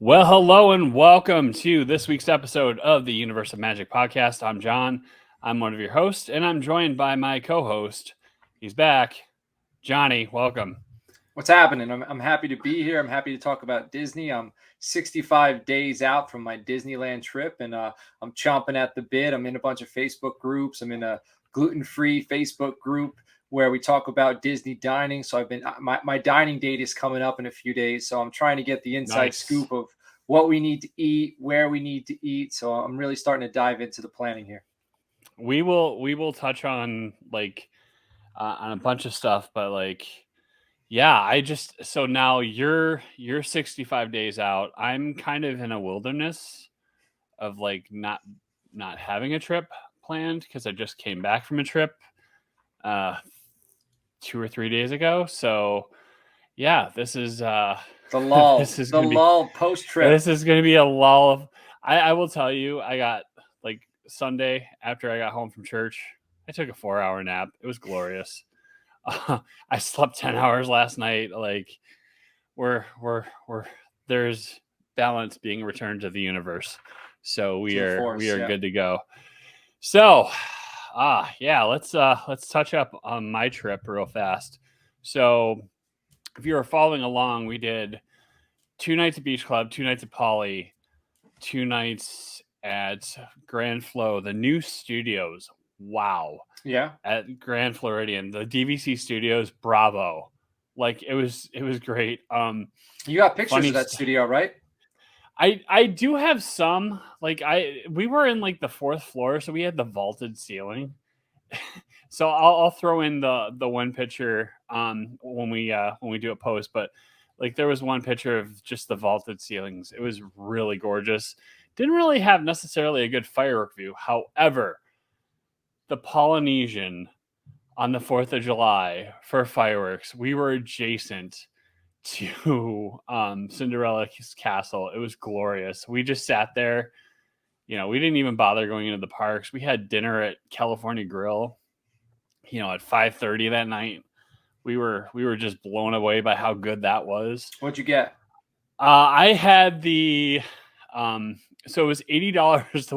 Well, hello and welcome to this week's episode of the Universe of Magic podcast. I'm John. I'm one of your hosts, and I'm joined by my co-host. He's back. Johnny, welcome. What's happening? I'm happy to be here. I'm happy to talk about Disney. I'm 65 days out from my Disneyland trip, and I'm chomping at the bit. I'm in a bunch of Facebook groups. I'm in a gluten-free Facebook group where we talk about Disney dining. So my dining date is coming up in a few days. So I'm trying to get the inside scoop of what we need to eat, where we need to eat. So I'm really starting to dive into the planning here. We will touch on on a bunch of stuff, but yeah, so now you're 65 days out. I'm kind of in a wilderness of not having a trip planned because I just came back from a trip 2 or 3 days ago. So yeah, this is the lull. This is the lull post trip. This is going to be a lull. I will tell you, I got Sunday after I got home from church, I took a 4-hour nap. It was glorious. I slept 10 hours last night. We're there's balance being returned to the universe. So we are good to go. So let's touch up on my trip real fast. So if you were following along, we did 2 nights at Beach Club, 2 nights at Poly, 2 nights at Grand Flow, the new studios. Wow. Yeah. At Grand Floridian, the DVC studios, bravo. It was great. You got pictures of that studio, right? I do have some. We were in the 4th floor, so we had the vaulted ceiling. So I'll throw in the one picture when we do a post, but there was one picture of just the vaulted ceilings. It was really gorgeous. Didn't really have necessarily a good firework view. However, the Polynesian on the 4th of July for fireworks, we were adjacent to Cinderella's castle. It was glorious. We just sat there. We didn't even bother going into the parks. We had dinner at California Grill, at 5:30 that night. We were just blown away by how good that was. What'd you get? I had the so it was $80 to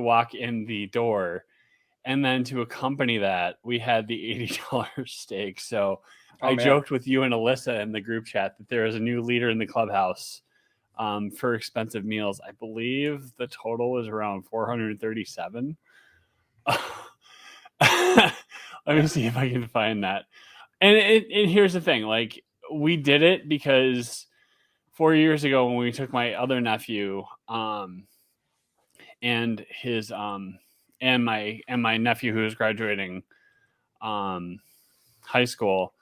walk in the door, and then to accompany that, we had the $80 steak. So I joked with you and Alyssa in the group chat that there is a new leader in the clubhouse for expensive meals. I believe the total is around 437. Let me see if I can find that. And here's the thing, we did it because 4 years ago when we took my other nephew and his and my nephew who was graduating high school,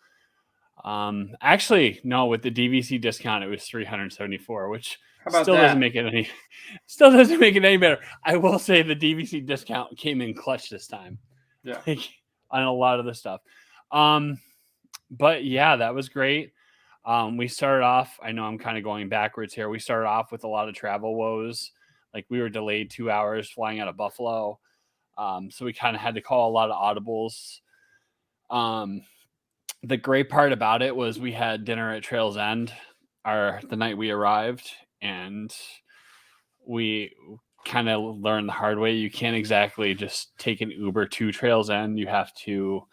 actually no, with the DVC discount it was $374, which still doesn't make it any better. I will say the DVC discount came in clutch this time. Yeah. On a lot of the stuff. But yeah, that was great. We started off, I know I'm kind of going backwards here. We started off with a lot of travel woes. We were delayed 2 hours flying out of Buffalo. So we kind of had to call a lot of audibles. The great part about it was we had dinner at Trails End the night we arrived, and we kind of learned the hard way. You can't exactly just take an Uber to Trails End. You have to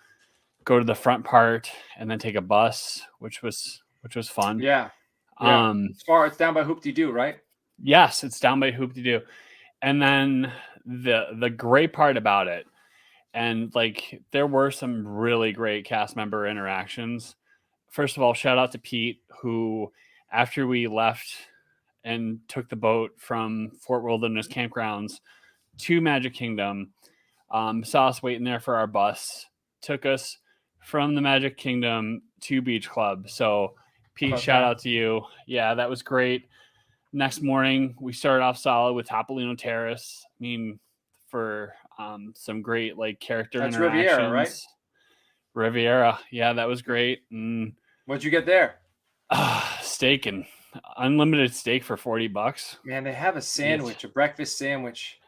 go to the front part and then take a bus, which was fun. Yeah. It's down by Hoop-de-Doo, right? Yes, it's down by Hoop-de-Doo. And then the great part about it, and there were some really great cast member interactions. First of all, shout out to Pete, who after we left and took the boat from Fort Wilderness Campgrounds to Magic Kingdom, saw us waiting there for our bus, took us from the Magic Kingdom to Beach Club. So Pete, shout out to you. Yeah, that was great. Next morning, we started off solid with Topolino Terrace. I mean, for some great character interactions. Riviera, right? Riviera. Yeah, that was great. What'd you get there? Steak and unlimited steak for $40. Man, they have a sandwich, a breakfast sandwich.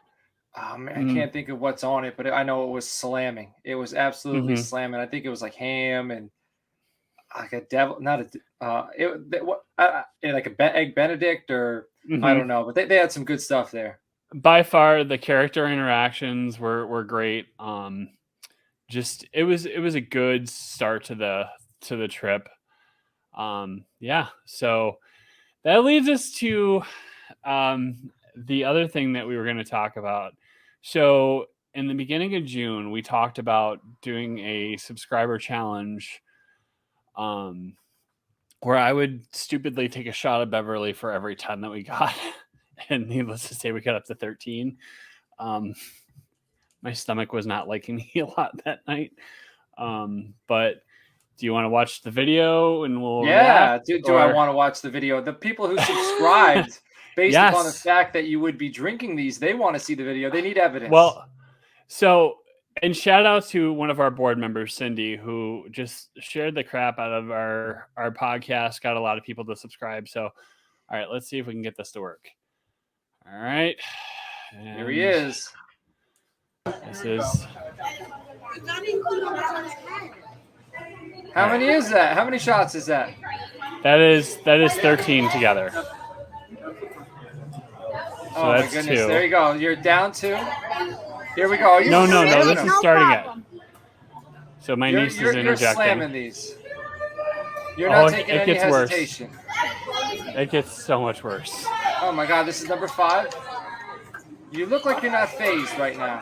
I can't think of what's on it, but I know it was slamming. It was absolutely slamming. I think it was ham and like a devil, not like a egg Benedict or I don't know, but they had some good stuff there. By far, the character interactions were great. Just it was a good start to the trip. Yeah, so that leads us to the other thing that we were going to talk about. So in the beginning of June, we talked about doing a subscriber challenge, where I would stupidly take a shot of Beverly for every 10 that we got. And needless to say, we got up to 13. My stomach was not liking me a lot that night. But do you want to watch the video and we'll react, do I want to watch the video? The people who subscribed based upon the fact that you would be drinking these, they want to see the video. They need evidence. Well, so, and shout out to one of our board members, Cindy, who just shared the crap out of our podcast, got a lot of people to subscribe. So, all right, let's see if we can get this to work. All right. And here he is. This is... How many is that? How many shots is that? That is 13 together. So oh my goodness! 2. There you go. You're down 2. Here we go. No. This is starting it. So my niece is interjecting. You're slamming these. You're not taking any hesitation. Worse. It gets so much worse. Oh my God! This is number 5. You look like you're not phased right now.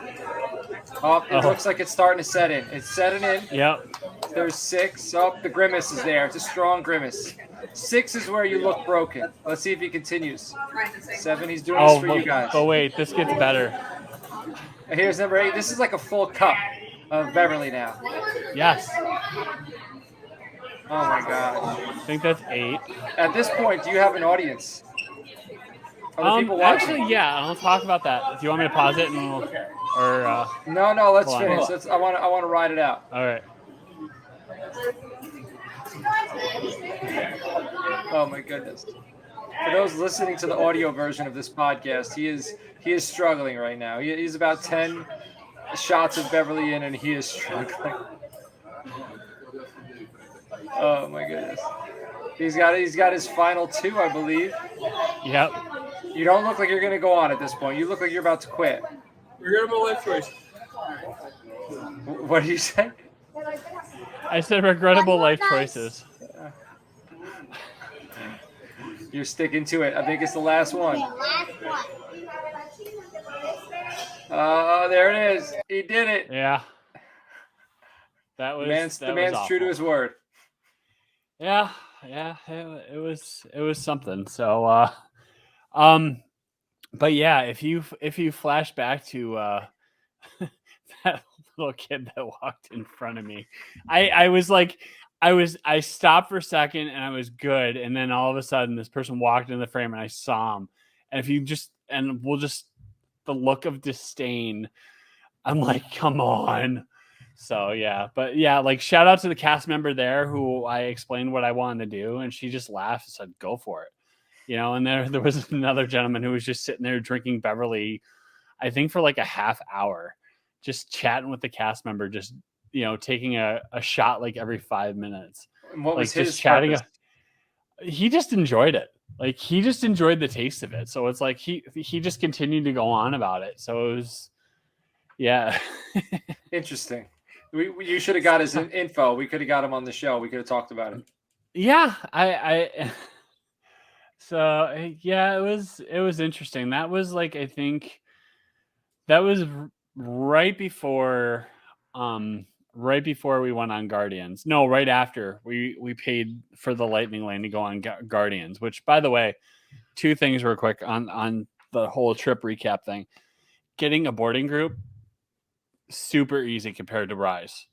Oh, it looks like it's starting to set in. It's setting in. Yep. There's 6. Oh, the grimace is there. It's a strong grimace. 6 is where you look broken. Let's see if he continues. 7, he's doing this for you guys. Oh, wait, this gets better. And here's number 8. This is like a full cup of Beverly now. Yes. Oh, my God. I think that's 8. At this point, do you have an audience? Are people watching? Actually, yeah, I'll talk about that. Do you want me to pause it and we'll... Or, No, let's finish. I want to ride it out. All right. Oh my goodness! For those listening to the audio version of this podcast, he is struggling right now. He's about 10 shots of Beverly in, and he is struggling. Oh my goodness! He's got his final 2, I believe. Yep. You don't look like you're gonna go on at this point. You look like you're about to quit. Regrettable life choice. What did you say? I said regrettable life choices. You're sticking to it. I think it's the last one. Oh, there it is. He did it. Yeah. That was the man's true to his word. Yeah. It was something. So, but yeah, if you flash back to that little kid that walked in front of me, I stopped for a second and I was good, and then all of a sudden this person walked in the frame and I saw him, and the look of disdain, I'm like, come on. So yeah, but yeah, like shout out to the cast member there who I explained what I wanted to do, and she just laughed and said, go for it. And there was another gentleman who was just sitting there drinking Beverly, I think for like a half hour, just chatting with the cast member, just, taking a shot like every 5 minutes. And what was like his chatting? He just enjoyed it. Like he just enjoyed the taste of it. So it's like he just continued to go on about it. So it was, yeah. Interesting. You should have got his info. We could have got him on the show. We could have talked about it. Yeah, So yeah, it was interesting. That was like, I think that was right before we went on Guardians. No, right after we paid for the Lightning Lane to go on Guardians, which, by the way, 2 things real quick on the whole trip recap thing. Getting a boarding group, super easy compared to Rise.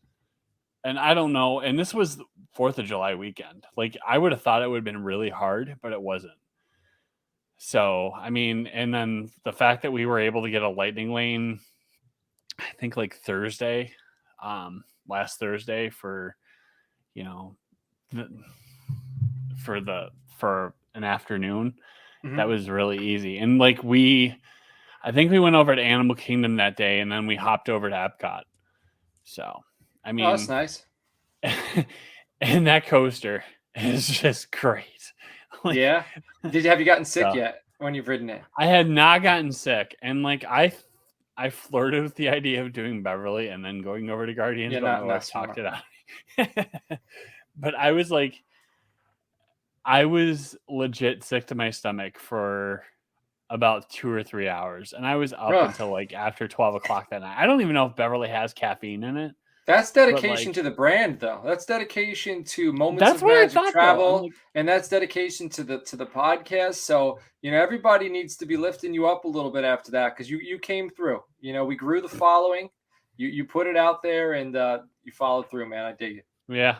And I don't know, and this was 4th of July weekend. Like I would have thought it would have been really hard, but it wasn't. So, I mean, and then the fact that we were able to get a Lightning Lane, I think like Thursday, last Thursday for an afternoon, that was really easy. And like I think we went over to Animal Kingdom that day, and then we hopped over to Epcot. So, I mean, that's nice. And that coaster is just great. Like, Yeah. Have you gotten sick so, yet when you've ridden it? I had not gotten sick, and like I flirted with the idea of doing Beverly and then going over to Guardians, Yeah, but my wife smart. talked it out. But I was like, I was legit sick to my stomach for about 2 or 3 hours, and I was up Ugh. until like after 12 o'clock that night. I don't even know if Beverly has caffeine in it. That's dedication like- to the brand, though. That's dedication to Moments That's of what I Magic thought, though. Travel, Like, and that's dedication to the podcast. So, everybody needs to be lifting you up a little bit after that, because you came through. We grew the following. You put it out there, and you followed through, man. I dig it. yeah.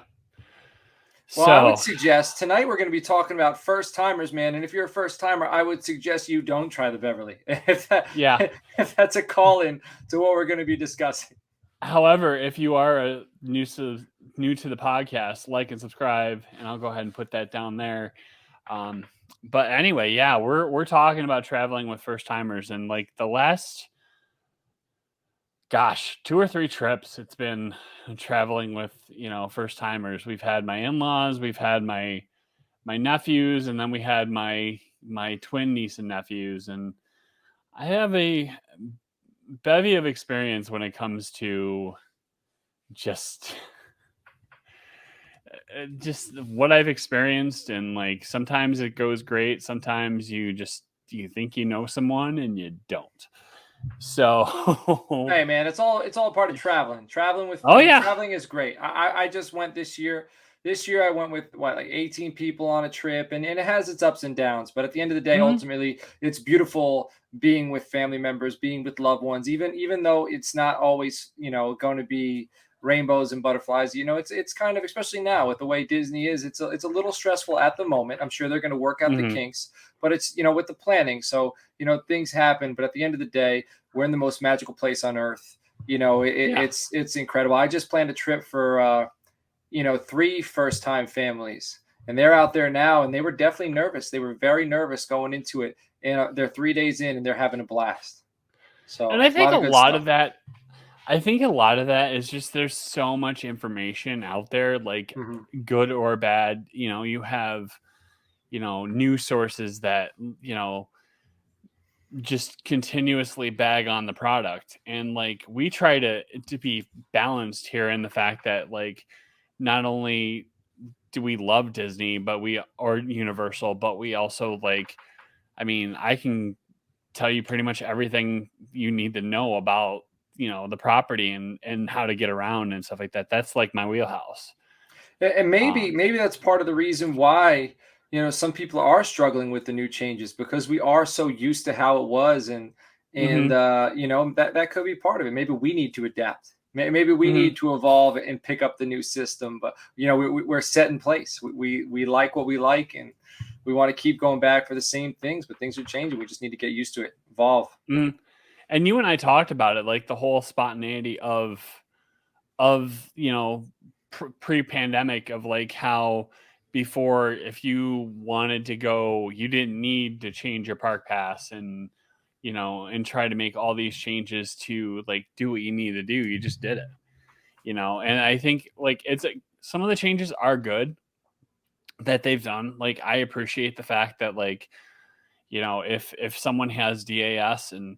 Well, I would suggest tonight we're going to be talking about first timers, man. And if you're a first timer, I would suggest you don't try the Beverly. If that's a call in to what we're going to be discussing. However, if you are new to the podcast, like and subscribe, and I'll go ahead and put that down there. But anyway, yeah, we're talking about traveling with first timers, and like the last, 2 or 3 trips, it's been traveling with first timers. We've had my in-laws, we've had my nephews, and then we had my twin niece and nephews, and I have a bevy of experience when it comes to just what I've experienced. And like sometimes it goes great, sometimes you think you know someone and you don't. So hey man, it's all part of traveling with traveling is great. I just went this year. I went with like 18 people on a trip, and it has its ups and downs, but at the end of the day, ultimately it's beautiful being with family members, being with loved ones, even though it's not always going to be rainbows and butterflies. It's kind of, especially now with the way Disney is, it's a little stressful at the moment. I'm sure they're going to work out the kinks, but it's with the planning, so things happen, but at the end of the day, we're in the most magical place on earth. It's incredible. I just planned a trip for 3 first-time families, and they're out there now, and they were definitely nervous. They were very nervous going into it, and they're 3 days in, and they're having a blast. So, and I think a lot of that is just there's so much information out there, like good or bad. You have news sources that just continuously bag on the product, and like we try to be balanced here in the fact that like not only do we love Disney or Universal, but we also I can tell you pretty much everything you need to know about the property and how to get around and stuff like that. That's like my wheelhouse. And maybe that's part of the reason why some people are struggling with the new changes, because we are so used to how it was, and that could be part of it. Maybe we need to adapt. Maybe we need to evolve and pick up the new system. But we're set in place. We like what we like, and we want to keep going back for the same things. But things are changing. We just need to get used to it, evolve. And you and I talked about it, like the whole spontaneity of pre-pandemic, of like how before, if you wanted to go, you didn't need to change your park pass and and try to make all these changes to like do what you need to do. You just did it, and I think like some of the changes are good that they've done. Like I appreciate the fact that like if someone has DAS and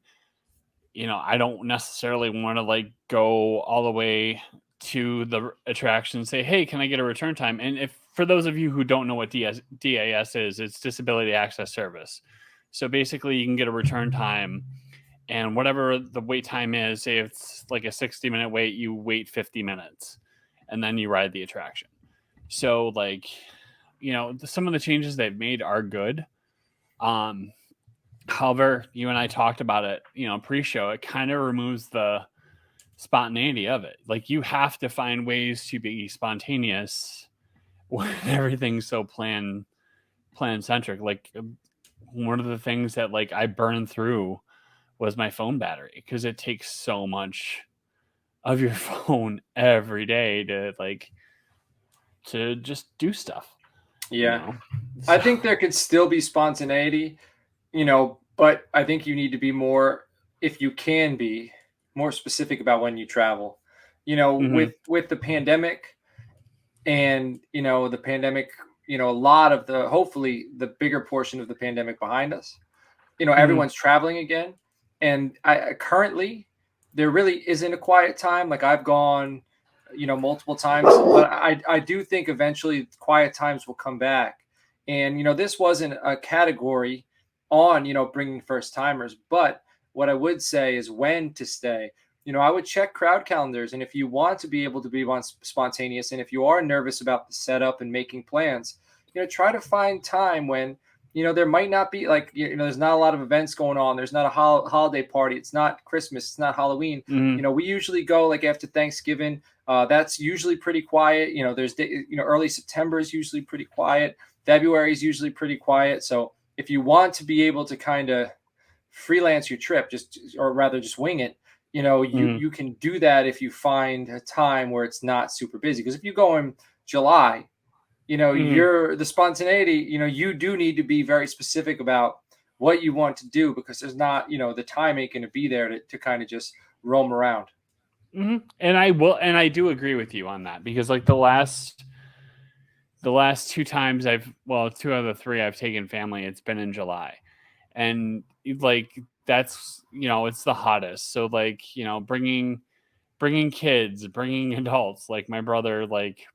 I don't necessarily want to like go all the way to the attraction and say, hey, can I get a return time? And if for those of you who don't know what DAS is, it's Disability Access Service. So basically you can get a return time, and whatever the wait time is, say it's like a 60-minute wait, you wait 50 minutes and then you ride the attraction. So like, some of the changes they've made are good. However, you and I talked about it, pre-show, it kind of removes the spontaneity of it. Like you have to find ways to be spontaneous when everything's so plan centric. Like one of the things that like I burned through was my phone battery, because it takes so much of your phone every day to just do stuff. Yeah. I think there could still be spontaneity, but I think you need to be more, if you can be more specific about when you travel. With the pandemic, and the pandemic, a lot of hopefully the bigger portion of the pandemic behind us. Everyone's traveling again, and I currently there really isn't a quiet time. Like I've gone, multiple times, but I do think eventually quiet times will come back. And this wasn't a category on bringing first timers, but what I would say is when to stay. I would check crowd calendars, and if you want to be able to be spontaneous, and if you are nervous about the setup and making plans, try to find time when there might not be there's not a lot of events going on. There's not a holiday party. It's not Christmas. It's not Halloween. We usually go like after Thanksgiving. That's usually pretty quiet. There's early September is usually pretty quiet. February is usually pretty quiet. So if you want to be able to kind of freelance your trip, or rather just wing it, you can do that if you find a time where it's not super busy. Because if you go in July, you're the spontaneity, you do need to be very specific about what you want to do, because there's not, the time ain't going to be there to kind of just roam around. And I do agree with you on that, because like the last 2 times two out of the 3 I've taken family, it's been in July, and like that's it's the hottest. So like bringing kids, bringing adults, like my brother like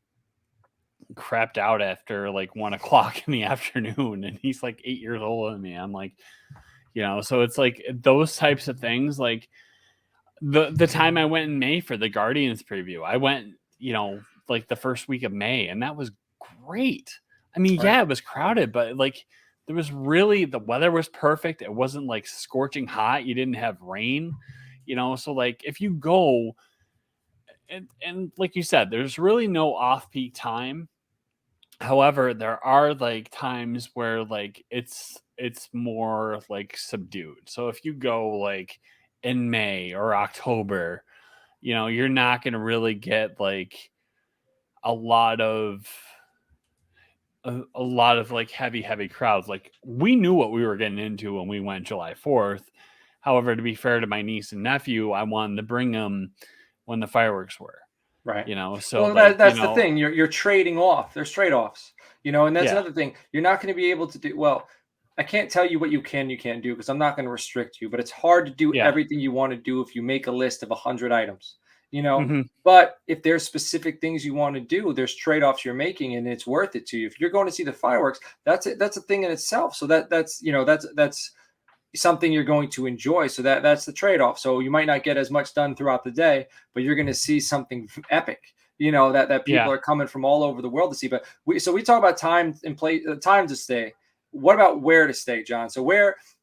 crapped out after like 1 o'clock in the afternoon, and he's like 8 years older than me. I'm like, so it's like those types of things. Like the time I went in May for the Guardians preview, I went like the first week of May, and that was great. I mean, yeah, it was crowded, but like there was really, the weather was perfect. It wasn't like scorching hot. You didn't have rain, so like if you go, and like you said, there's really no off-peak time. However, there are like times where like it's more like subdued. So if you go like in May or October, you're not going to really get like a lot of like heavy crowds. Like we knew what we were getting into when we went July 4th. However, to be fair to my niece and nephew, I wanted to bring them when the fireworks were. Right. So well, like, that's the thing. You're trading off. There's trade-offs, and that's another thing. You're not going to be able to do well. I can't tell you what you can't do, because I'm not going to restrict you, but it's hard to do everything you want to do if you make a list of 100 items, but if there's specific things you want to do, there's trade-offs you're making, and it's worth it to you. If you're going to see the fireworks, that's a thing in itself. So that's something you're going to enjoy. So that's the trade-off. So you might not get as much done throughout the day, but you're going to see something epic, that people are coming from all over the world to see. But we talk about time and place, time to stay. What about where to stay, John? So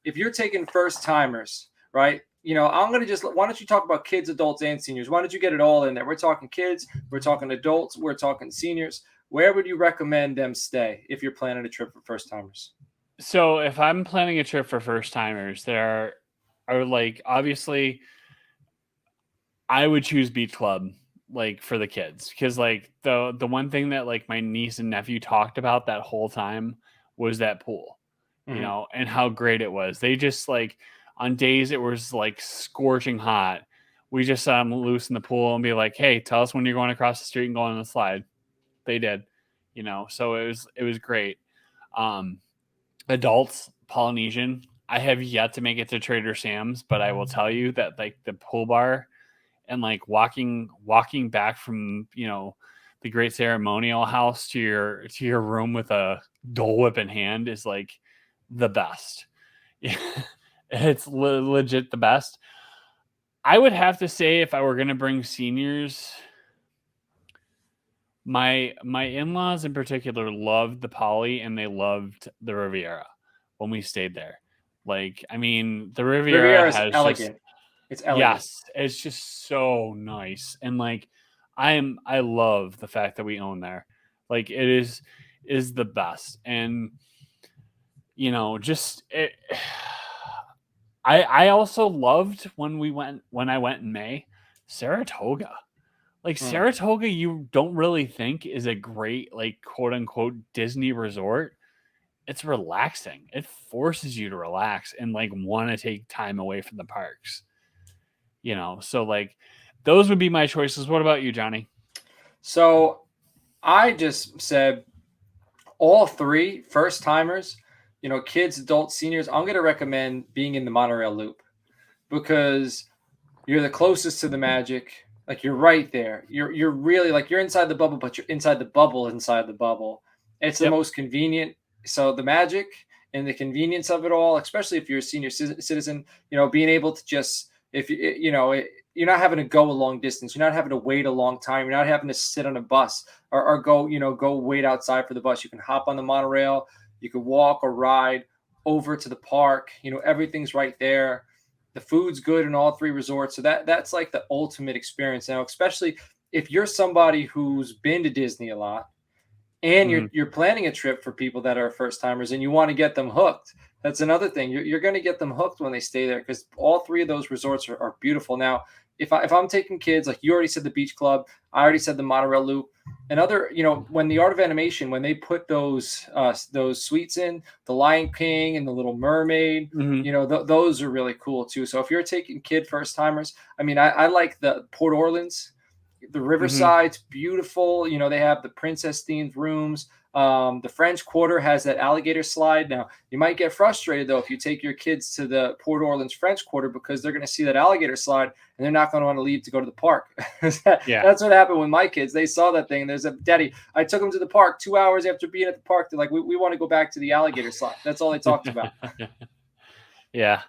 if you're taking first timers, right? I'm going to why don't you talk about kids, adults, and seniors? Why don't you get it all in there? We're talking kids, we're talking adults, we're talking seniors. Where would you recommend them stay if you're planning a trip for first timers? So if I'm planning a trip for first timers, there are like, obviously I would choose Beach Club, like for the kids. Cause like the one thing that like my niece and nephew talked about that whole time was that pool, and how great it was. They just like, on days it was like scorching hot, we just saw them loose in the pool and be like, hey, tell us when you're going across the street and going on the slide. They did, so it was great. Adults, Polynesian. I have yet to make it to Trader Sam's, but I will tell you that like the pool bar and like walking back from, the Great Ceremonial House to your room with a Dole Whip in hand is like the best. It's legit the best. I would have to say, if I were going to bring seniors, my in-laws in particular loved the Poly, and they loved the Riviera when we stayed there. Like, I mean, the Riviera has elegant. It's elegant. Yes, it's just so nice. And like I love the fact that we own there. Like it is the best. And just it, I also loved when I went in May, Saratoga. Like Saratoga, you don't really think is a great, like, quote unquote Disney resort. It's relaxing. It forces you to relax and like want to take time away from the parks. So like those would be my choices. What about you, Johnny? So I just said all three first timers, kids, adults, seniors, I'm going to recommend being in the monorail loop because you're the closest to the magic. Like you're right there. You're really like you're inside the bubble, but you're inside the bubble inside the bubble. It's the Yep. most convenient. So the magic and the convenience of it all, especially if you're a senior citizen, being able to just if you're not having to go a long distance, you're not having to wait a long time, you're not having to sit on a bus or go wait outside for the bus. You can hop on the monorail, you can walk or ride over to the park. Everything's right there. The food's good in all three resorts. So that's like the ultimate experience now, especially if you're somebody who's been to Disney a lot and you're planning a trip for people that are first timers and you want to get them hooked. That's another thing. You're going to get them hooked when they stay there because all three of those resorts are beautiful. Now, if I'm taking kids, like you already said, the beach club, I already said the monorail loop, and other, when the Art of Animation, when they put those suites in, the Lion King and the Little Mermaid, those are really cool too. So if you're taking kid first timers, I mean, I like the Port Orleans, the Riverside's beautiful. They have the princess themed rooms. The French Quarter has that alligator slide. Now, you might get frustrated, though, if you take your kids to the Port Orleans French Quarter because they're going to see that alligator slide and they're not going to want to leave to go to the park. That's what happened with my kids. They saw that thing. There's a daddy. I took them to the park 2 hours after being at the park. They're like, we want to go back to the alligator slide. That's all they talked about. Yeah.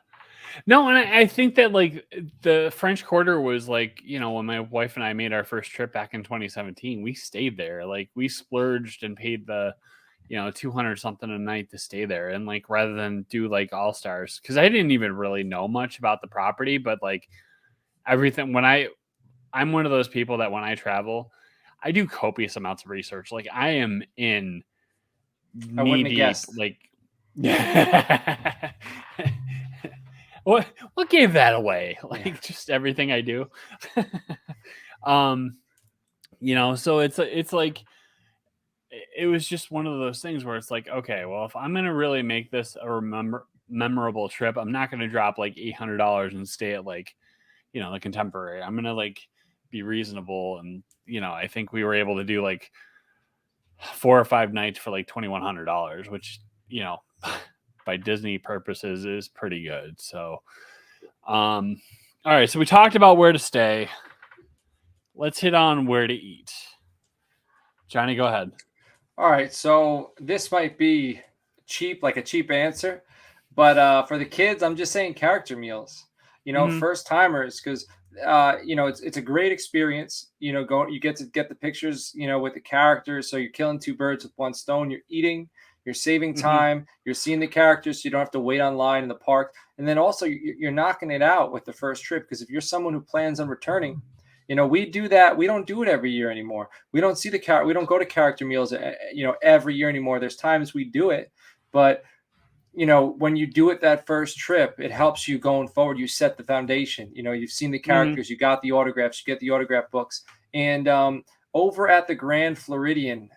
No, and I think that like the French Quarter was like, when my wife and I made our first trip back in 2017, we stayed there. Like we splurged and paid the, 200 something a night to stay there. And like, rather than do like All Stars, cause I didn't even really know much about the property, but like everything I'm one of those people that when I travel, I do copious amounts of research. Like I am in knee deep, like, What gave that away? Like just everything I do. So it's like it was just one of those things where it's like, okay, well, if I'm gonna really make this a memorable trip, I'm not gonna drop like $800 and stay at like, the Contemporary. I'm gonna like be reasonable, and I think we were able to do like 4 or 5 nights for like $2,100, which by Disney purposes is pretty good. So, all right. So we talked about where to stay. Let's hit on where to eat. Johnny, go ahead. All right. So this might be a cheap answer, but for the kids, I'm just saying character meals. First timers, because it's a great experience. You get to get the pictures, with the characters. So you're killing two birds with one stone. You're eating. You're saving time. You're seeing the characters, so you don't have to wait online in the park. And then also you're knocking it out with the first trip, because if you're someone who plans on returning, we do that. We don't do it every year anymore. We don't see we don't go to character meals, every year anymore. There's times we do it, but when you do it that first trip, it helps you going forward. You set the foundation. You've seen the characters, you got the autographs, you get the autograph books, and over at the Grand Floridian,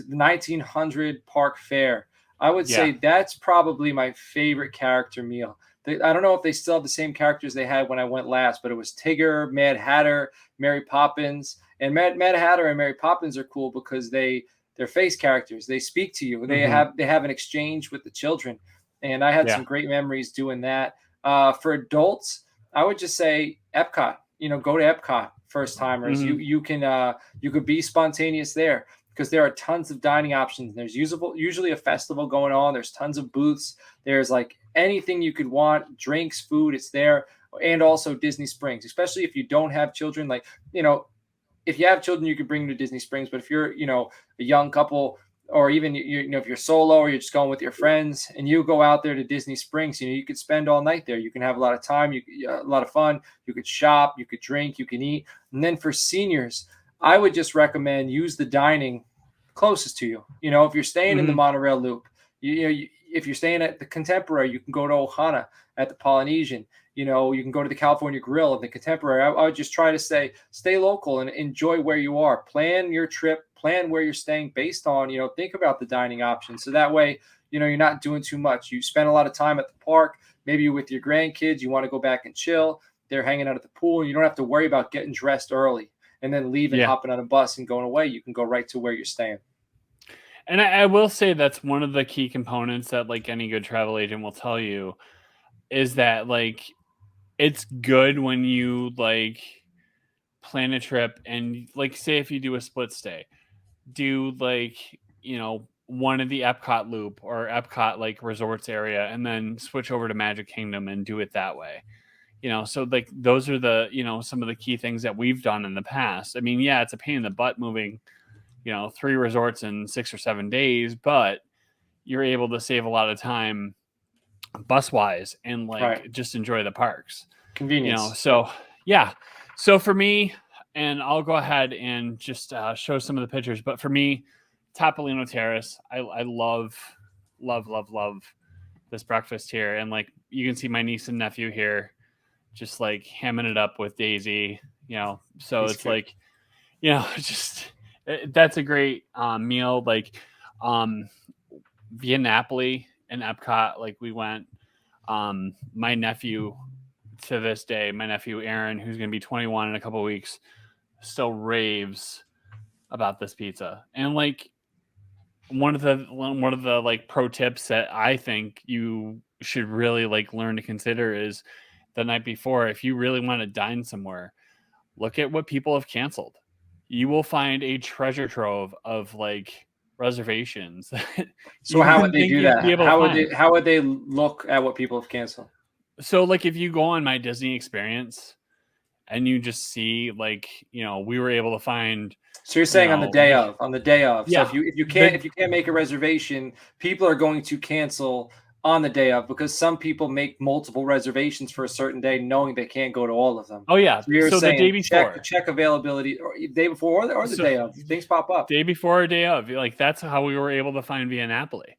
the 1900 Park Fair, I would say that's probably my favorite character meal. I don't know if they still have the same characters they had when I went last, but it was Tigger, Mad Hatter, Mary Poppins, and Mad Hatter and Mary Poppins are cool because they're face characters. They speak to you. They have an exchange with the children, and I had some great memories doing that. For adults, I would just say Epcot. Go to Epcot first timers. You could be spontaneous there, because there are tons of dining options. There's usually a festival going on. There's tons of booths. There's like anything you could want, drinks, food, it's there. And also Disney Springs, especially if you don't have children. Like, if you have children, you could bring them to Disney Springs. But if you're, a young couple, or even, if you're solo or you're just going with your friends and you go out there to Disney Springs, you could spend all night there. You can have a lot of time, a lot of fun. You could shop, you could drink, you can eat. And then for seniors, I would just recommend use the dining closest to you. If you're staying in the monorail loop, if you're staying at the Contemporary, you can go to Ohana at the Polynesian. You can go to the California Grill at the Contemporary. I would just try to stay local and enjoy where you are. Plan your trip, plan where you're staying based on, think about the dining options. So that way, you're not doing too much. You spend a lot of time at the park, maybe with your grandkids, you want to go back and chill. They're hanging out at the pool, and you don't have to worry about getting dressed early and then leaving, Yeah. hopping on a bus and going away. You can go right to where you're staying. And I will say that's one of the key components that like any good travel agent will tell you is that like it's good when you like plan a trip and like say if you do a split stay, do like, you know, one of the Epcot loop or Epcot like resorts area and then switch over to Magic Kingdom and do it that way. You know, so like those are the, you know, some of the key things that we've done in the past. I mean, yeah, it's a pain in the butt moving, you know, 3 resorts in 6 or 7 days, but you're able to save a lot of time bus wise and like just enjoy the parks. Convenience. You know, so yeah. So for me, and I'll go ahead and just show some of the pictures, but for me, Topolino Terrace, I love this breakfast here. And like you can see my niece and nephew here just like hamming it up with Daisy, you know, so it's like, you know, just that's a great meal. Like Via Napoli and Epcot, like we went, my nephew to this day, my nephew Aaron, who's going to be 21 in a couple of weeks, still raves about this pizza. And like one of the like pro tips that I think you should really like learn to consider is the night before, if you really want to dine somewhere, look at what people have canceled. You will find a treasure trove of like reservations. So how would they do that? How would they look at what people have canceled? So like if you go on my Disney experience and you just see like, you know, we were able to find. So you're saying on the day of. Yeah. So if you can't make a reservation, people are going to cancel on the day of because some people make multiple reservations for a certain day knowing they can't go to all of them. Oh yeah. So you're saying the day before. Check availability or day before or the day of. Things pop up. Day before or day of. Like that's how we were able to find Via Napoli.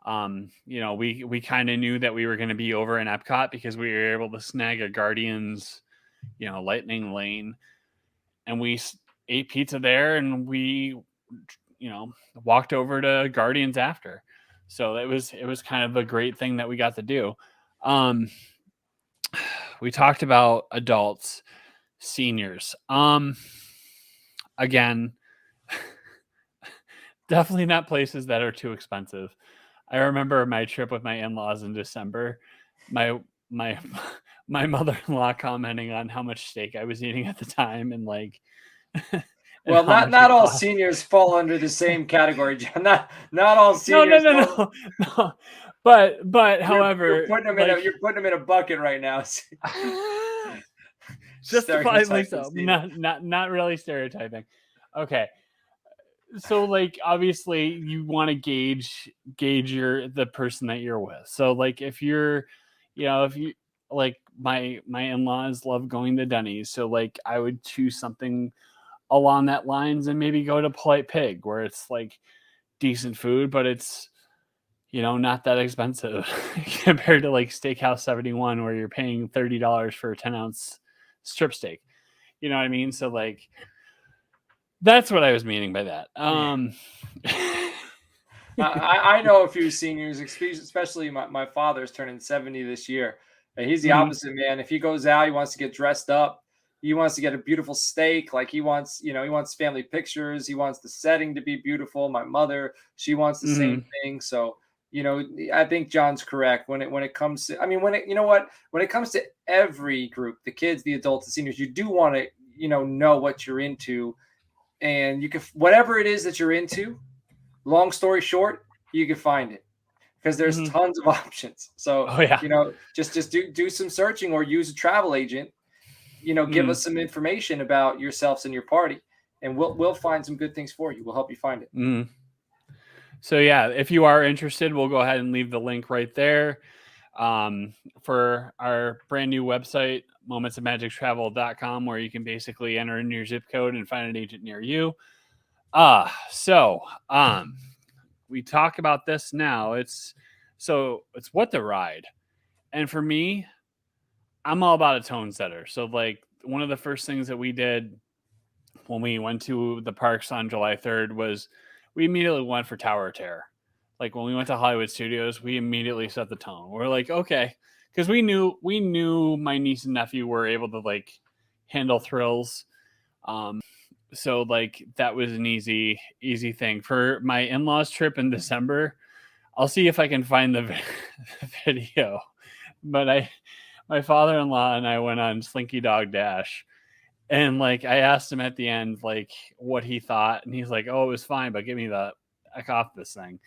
You know, we kind of knew that we were going to be over in Epcot because we were able to snag a Guardians, you know, Lightning Lane, and we ate pizza there and we, you know, walked over to Guardians after. So it was kind of a great thing that we got to do. We talked about adults, seniors. Again, definitely not places that are too expensive. I remember my trip with my in-laws in December. My mother-in-law commenting on how much steak I was eating at the time and like. Well, not all seniors fall under the same category, John. Not all seniors. No. But however, you're putting them in a bucket right now. Justifiably so. Not really stereotyping. Okay. So like obviously you want to gauge the person that you're with. So like if you're, you know, if you like my in-laws love going to Denny's, so like I would choose something along that lines and maybe go to Polite Pig where it's like decent food, but it's, you know, not that expensive compared to like Steakhouse 71 where you're paying $30 for a 10-ounce strip steak. You know what I mean? So like that's what I was meaning by that. I know a few seniors, especially my father's turning 70 this year. And he's the opposite, man. If he goes out, he wants to get dressed up. He wants to get a beautiful steak. Like he wants family pictures. He wants the setting to be beautiful. My mother, she wants the same thing. So, you know, I think John's correct when it comes to, I mean, when it comes to every group, the kids, the adults, the seniors, you do want to, you know what you're into. And you can, whatever it is that you're into, long story short, you can find it because there's tons of options. So, you know, just do some searching or use a travel agent, you know, give us some information about yourselves and your party and we'll find some good things for you. We'll help you find it. So yeah, if you are interested, we'll go ahead and leave the link right there for our brand new website, momentsofmagictravel.com, where you can basically enter in your zip code and find an agent near you. So we talk about this now. It's what to ride. And for me, I'm all about a tone setter. So like one of the first things that we did when we went to the parks on July 3rd was we immediately went for Tower of Terror. Like when we went to Hollywood Studios, we immediately set the tone. We're like, okay, because we knew my niece and nephew were able to like handle thrills. So like that was an easy thing for my in-laws trip in December. I'll see if I can find the video. But my father-in-law and I went on Slinky Dog Dash, and like I asked him at the end like what he thought, and he's like, "Oh, it was fine, but get me the heck off this thing."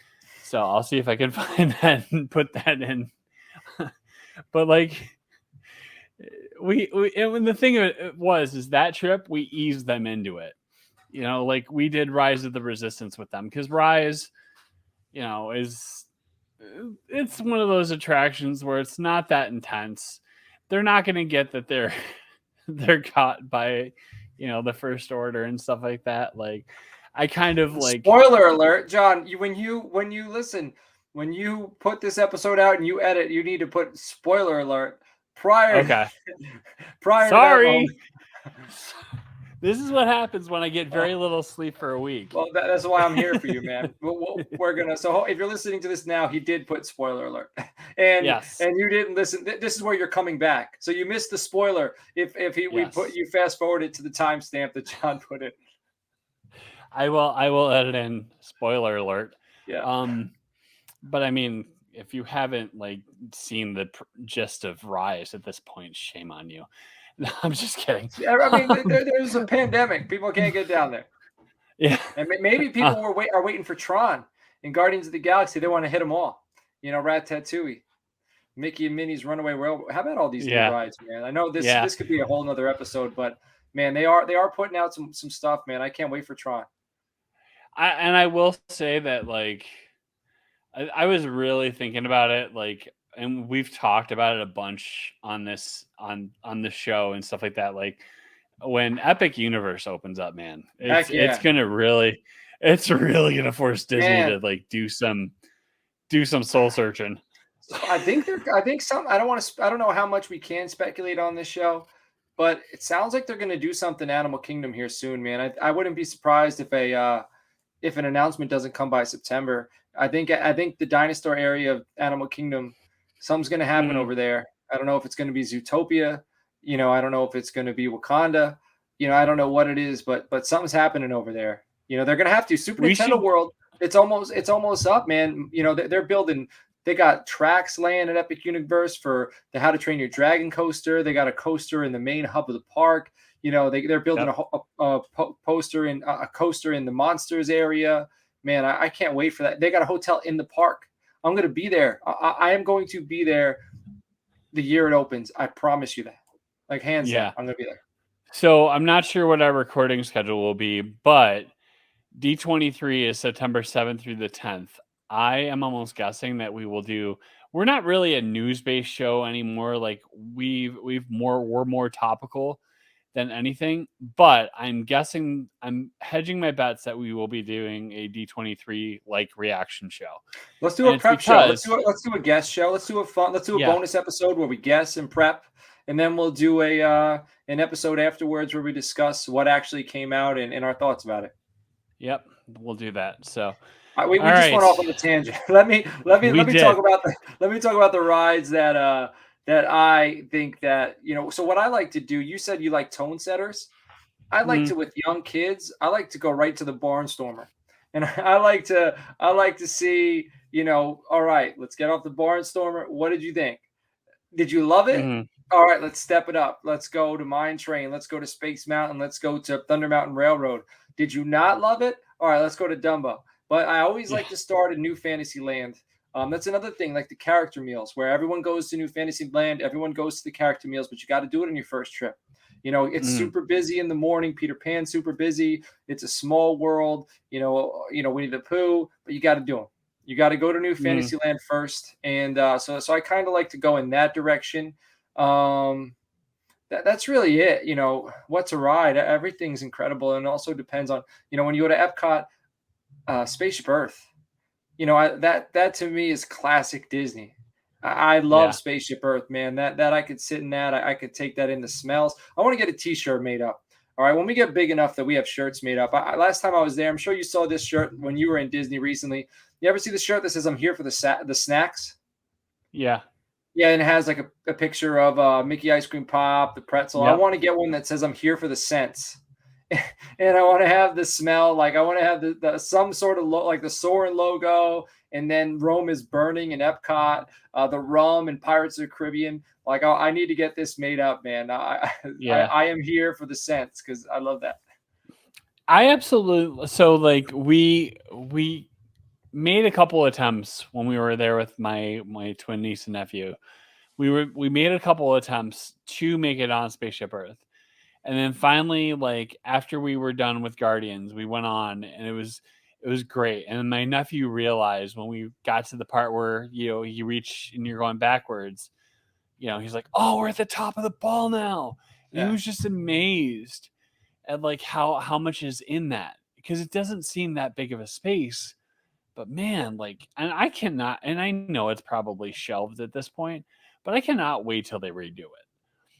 So I'll see if I can find that and put that in. But like and the thing is that trip we eased them into it. Like we did Rise of the Resistance with them, because Rise, it's one of those attractions where it's not that intense. They're not going to get that they're caught by, the First Order and stuff like that. Like, I kind of like. Spoiler alert, John. When you listen, when you put this episode out and you edit, you need to put spoiler alert prior. Okay. prior. Sorry. To that This is what happens when I get very little sleep for a week. Well, that's why I'm here for you, man. We're gonna. So if you're listening to this now, he did put spoiler alert, and yes. And you didn't listen. This is where you're coming back. So you missed the spoiler. We put you fast forward it to the timestamp that John put in. I will edit in spoiler alert. Yeah. But I mean, if you haven't like seen the gist of Rise at this point, shame on you. No, I'm just kidding. I mean, there's a pandemic. People can't get down there. Yeah. And maybe people are waiting for Tron and Guardians of the Galaxy. They want to hit them all. Ratatouille, Mickey and Minnie's Runaway Railroad. How about all these new rides, man? I know this could be a whole nother episode, but man, they are putting out some stuff, man. I can't wait for Tron. I will say that like I was really thinking about it, like, and we've talked about it a bunch on this on the show and stuff like that. Like when Epic Universe opens up, man, it's really gonna force Disney to like do some soul searching. I think I don't know how much we can speculate on this show, but it sounds like they're gonna do something Animal Kingdom here soon, man. I wouldn't be surprised if an announcement doesn't come by September. I think the dinosaur area of Animal Kingdom, something's going to happen over there. I don't know if it's going to be Zootopia. I don't know if it's going to be Wakanda. I don't know what it is, but something's happening over there. They're going to have to. Super Nintendo World, it's almost up, man. They're building. They got tracks laying at Epic Universe for the How to Train Your Dragon coaster. They got a coaster in the main hub of the park. They're building a coaster in the Monsters area. Man, I can't wait for that. They got a hotel in the park. I'm going to be there. I am going to be there the year it opens. I promise you that. Like hands down, I'm going to be there. So I'm not sure what our recording schedule will be, but D23 is September 7th through the 10th. I am almost guessing that we will do. We're not really a news-based show anymore. Like we're more topical than anything, but I'm hedging my bets that we will be doing a D23 like reaction show. Let's do a prep show. Let's do a guest show. Let's do a bonus episode where we guess and prep, and then we'll do an episode afterwards where we discuss what actually came out and our thoughts about it. Yep, we'll do that. So we just went off on the tangent. Let me talk about the rides that I think that, so what I like to do, you said you like tone setters. I like to, with young kids, I like to go right to the Barnstormer. And I like to see, all right, let's get off the Barnstormer. What did you think? Did you love it? Mm-hmm. All right, let's step it up. Let's go to Mine Train. Let's go to Space Mountain. Let's go to Thunder Mountain Railroad. Did you not love it? All right, let's go to Dumbo. But I always like to start a New Fantasyland. That's another thing, like the character meals, where everyone goes to New Fantasyland, everyone goes to the character meals, but you got to do it on your first trip. It's super busy in the morning. Peter Pan's super busy. It's a small world. Winnie the Pooh, but you got to do them. You got to go to New Fantasyland first, and so I kind of like to go in that direction. That's really it. What's a ride? Everything's incredible, and also depends on when you go to Epcot, Spaceship Earth. That to me is classic Disney. I love Spaceship Earth, man. That I could sit in that. I could take that in the smells. I want to get a T-shirt made up. All right, when we get big enough that we have shirts made up. Last time I was there, I'm sure you saw this shirt when you were in Disney recently. You ever see the shirt that says "I'm here for the snacks"? Yeah. Yeah, and it has like a picture of Mickey ice cream pop, the pretzel. Yeah. I want to get one that says "I'm here for the scents." and I want to have the smell. Like I want to have the some sort of like the Soarin' logo, and then Rome is burning in Epcot, the rum and Pirates of the Caribbean. Like I need to get this made up, man. Yeah. I am here for the scents because I love that. I absolutely, so like we made a couple attempts when we were there with my twin niece and nephew. We made a couple attempts to make it on Spaceship Earth. And then finally, like after we were done with Guardians, we went on and it was great. And my nephew realized when we got to the part where, you know, you reach and you're going backwards, you know, he's like, "Oh, we're at the top of the ball now." And he Yeah. was just amazed at like how much is in that, because it doesn't seem that big of a space. But man, like, and I cannot, and I know it's probably shelved at this point, but I cannot wait till they redo it.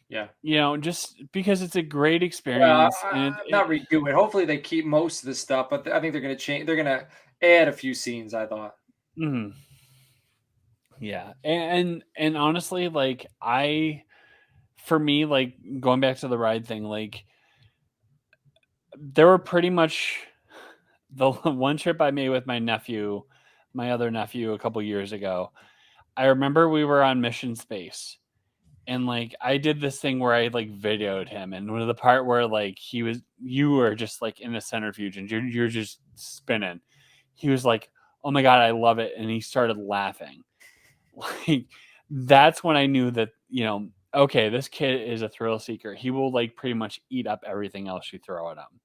Yeah. You know, just because it's a great Well, experience, and not redo it. Hopefully they keep most of the stuff, but I think they're going to change. They're going to add a few scenes, I thought. mhm. Yeah, and honestly, like for me, like going back to the ride thing, like there were pretty much the one trip I made with my other nephew a couple years ago. I remember we were on Mission Space, and like I did this thing where I like videoed him, and one of the part where like you were just like in the centrifuge and you're just spinning. He was like, "Oh my god, I love it," and he started laughing. Like that's when I knew that, you know, okay, this kid is a thrill seeker. He will like pretty much eat up everything else you throw at him.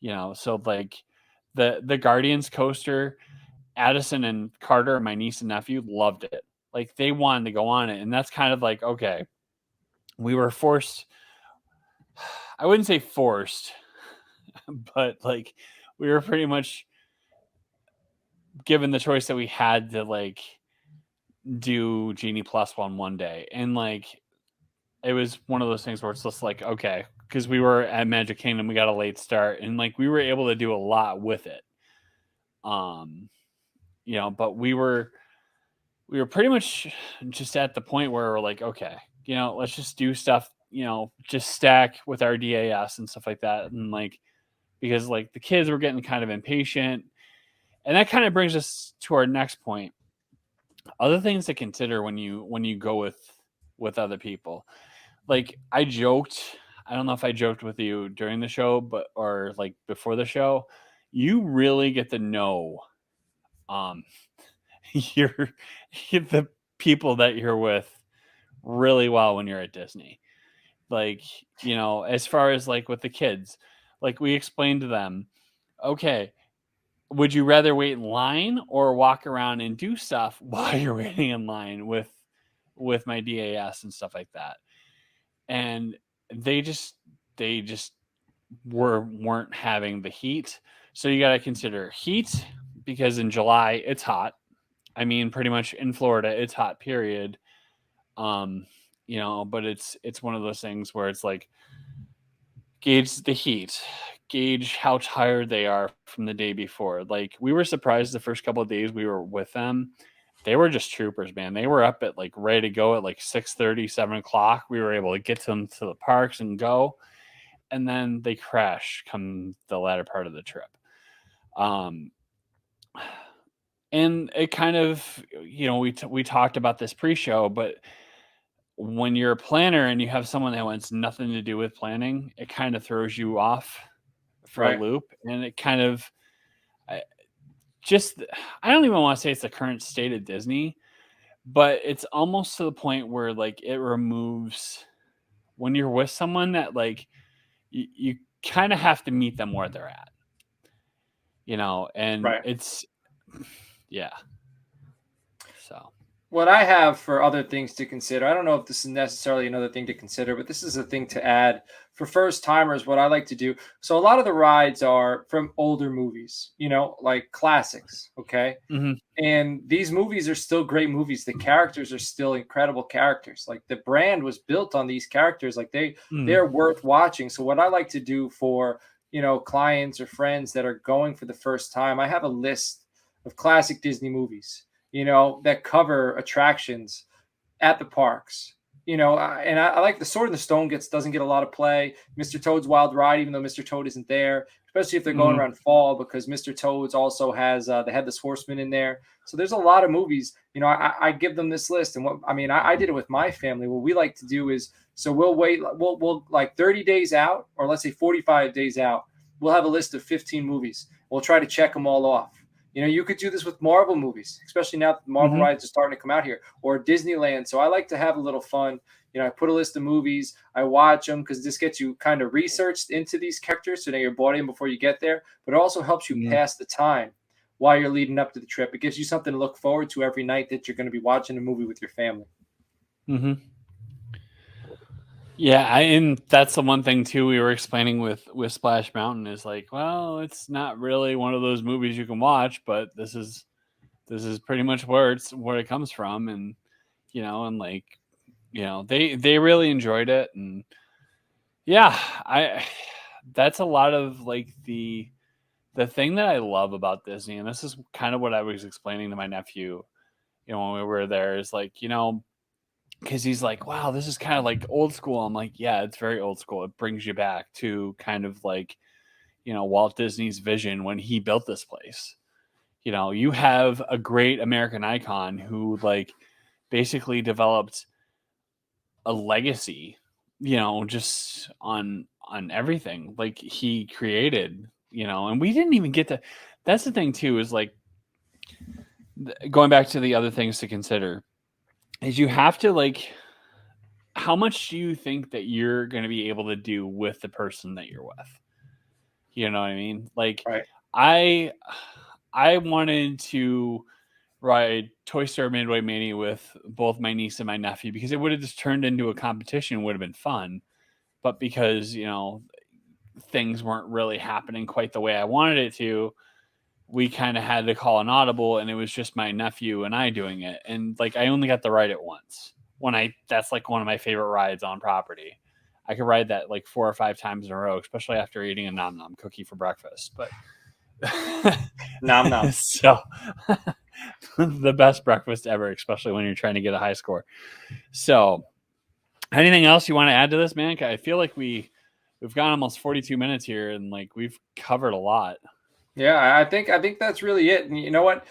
You know, so like the Guardians coaster, Addison and Carter, my niece and nephew, loved it. Like they wanted to go on it, and that's kind of like, okay, we were forced. I wouldn't say forced, but like we were pretty much given the choice that we had to like do Genie Plus one day, and like it was one of those things where it's just like, okay, because we were at Magic Kingdom, we got a late start, and like we were able to do a lot with it. Um, you know, but we were pretty much just at the point where we're like, okay, you know, let's just do stuff, you know, just stack with our DAS and stuff like that, and like because like the kids were getting kind of impatient, and that kind of brings us to our next point. Other things to consider when you go with other people. Like I joked, I don't know if I joked with you during the show, but or like before the show, you really get to know um your the people that you're with really well when you're at Disney. Like, you know, as far as like with the kids, like we explained to them, okay, would you rather wait in line or walk around and do stuff while you're waiting in line with my DAS and stuff like that? And they just weren't having the heat. So you got to consider heat, because in July it's hot. I mean, pretty much in Florida it's hot, period. Um, you know, but it's one of those things where it's like gauge the heat, gauge how tired they are from the day before. Like we were surprised the first couple of days we were with them. They were just troopers, man. They were up at like ready to go at like 6:30, 7 o'clock. We were able to get them to the parks and go. And then they crash come the latter part of the trip. Um, and it kind of, you know, we talked about this pre-show, but when you're a planner and you have someone that wants nothing to do with planning, it kind of throws you off for a Right. loop, and it kind of I, just I don't even want to say it's the current state of Disney, but it's almost to the point where like it removes when you're with someone that like you kind of have to meet them where they're at, you know, and Right. it's yeah. So What I have for other things to consider, I don't know if this is necessarily another thing to consider, but this is a thing to add for first timers. What I like to do, so a lot of the rides are from older movies, you know, like classics. Okay. mhm. And these movies are still great movies. The characters are still incredible characters. Like the brand was built on these characters. Like Mhm. they're worth watching. So what I like to do for, you know, clients or friends that are going for the first time, I have a list of classic Disney movies, you know, that cover attractions at the parks. and I like the Sword in the Stone doesn't get a lot of play. Mr. Toad's Wild Ride, even though Mr. Toad isn't there, especially if they're going around fall, because Mr. Toad's also has the Headless Horseman in there. So there's a lot of movies. I give them this list, and I did it with my family. What we like to do is, so we'll wait, we'll like 30 days out, or let's say 45 days out, we'll have a list of 15 movies. We'll try to check them all off. You could do this with Marvel movies, especially now that Marvel rides are starting to come out here, or Disneyland. So I like to have a little fun. I put a list of movies, I watch them, because this gets you kind of researched into these characters, so now you're bought in before you get there. But it also helps you pass the time while you're leading up to the trip. It gives you something to look forward to every night that you're going to be watching a movie with your family. Yeah, and that's the one thing too we were explaining with Splash Mountain is like, well, it's not really one of those movies you can watch, but this is pretty much where it comes from, and they really enjoyed it, and that's a lot of like the thing that I love about Disney, and this is kind of what I was explaining to my nephew, when we were there, is like, because he's like, wow, this is kind of like old school. I'm like, yeah, it's very old school. It brings you back to kind of like, Walt Disney's vision when he built this place. You have a great American icon who like basically developed a legacy, just on everything like he created, and we didn't even get to, that's the thing too, is like going back to the other things to consider is you have to like, how much do you think that you're going to be able to do with the person that you're with? You know what I mean? Like, right. I wanted to ride Toy Story Midway Mania with both my niece and my nephew because it would have just turned into a competition, would have been fun. But because, things weren't really happening quite the way I wanted it to, we kind of had to call an audible, and it was just my nephew and I doing it. And like, I only got to ride it once that's like one of my favorite rides on property. I could ride that like 4 or 5 times in a row, especially after eating a Nom Nom cookie for breakfast. But Nom Nom. So the best breakfast ever, especially when you're trying to get a high score. So anything else you want to add to this, man? I feel like we've gone almost 42 minutes here, and like we've covered a lot. Yeah, I think that's really it. And you know what?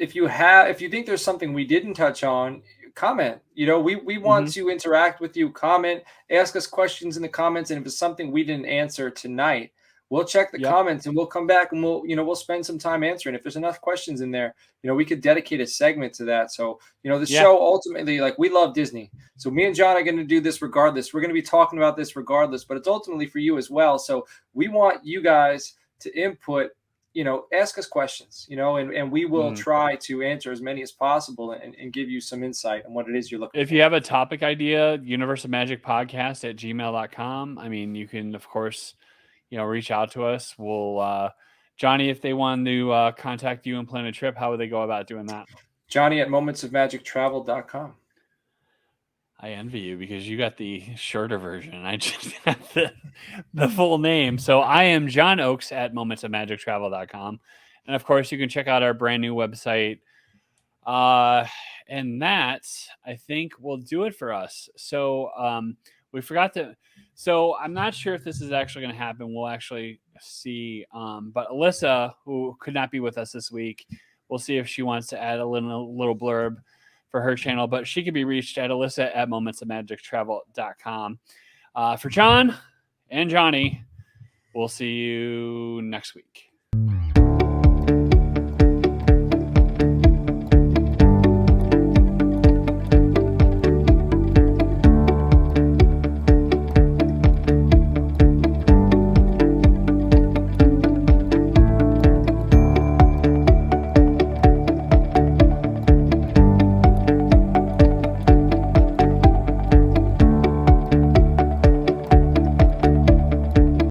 If you think there's something we didn't touch on, comment. We want to interact with you. Comment, ask us questions in the comments, and if it's something we didn't answer tonight, we'll check the comments and we'll come back and we'll spend some time answering. If there's enough questions in there, we could dedicate a segment to that. So, the show ultimately, like, we love Disney. So me and John are going to do this regardless. We're going to be talking about this regardless, but it's ultimately for you as well. So we want you guys to input, ask us questions, and we will try to answer as many as possible and give you some insight on what it is you're looking for. If you have a topic idea, universeofmagicpodcast@gmail.com. I mean, you can, of course, reach out to us. We'll, Johnny, if they want to contact you and plan a trip, how would they go about doing that? Johnny at momentsofmagictravel.com. I envy you because you got the shorter version. I just have the full name. So I am JohnOakes at momentsofmagictravel.com. And of course, you can check out our brand new website. And that, I think, will do it for us. So we forgot to. So I'm not sure if this is actually going to happen. We'll actually see. But Alyssa, who could not be with us this week, we'll see if she wants to add a little blurb for her channel, but she can be reached at Alyssa at momentsofmagictravel.com. For John and Johnny, we'll see you next week.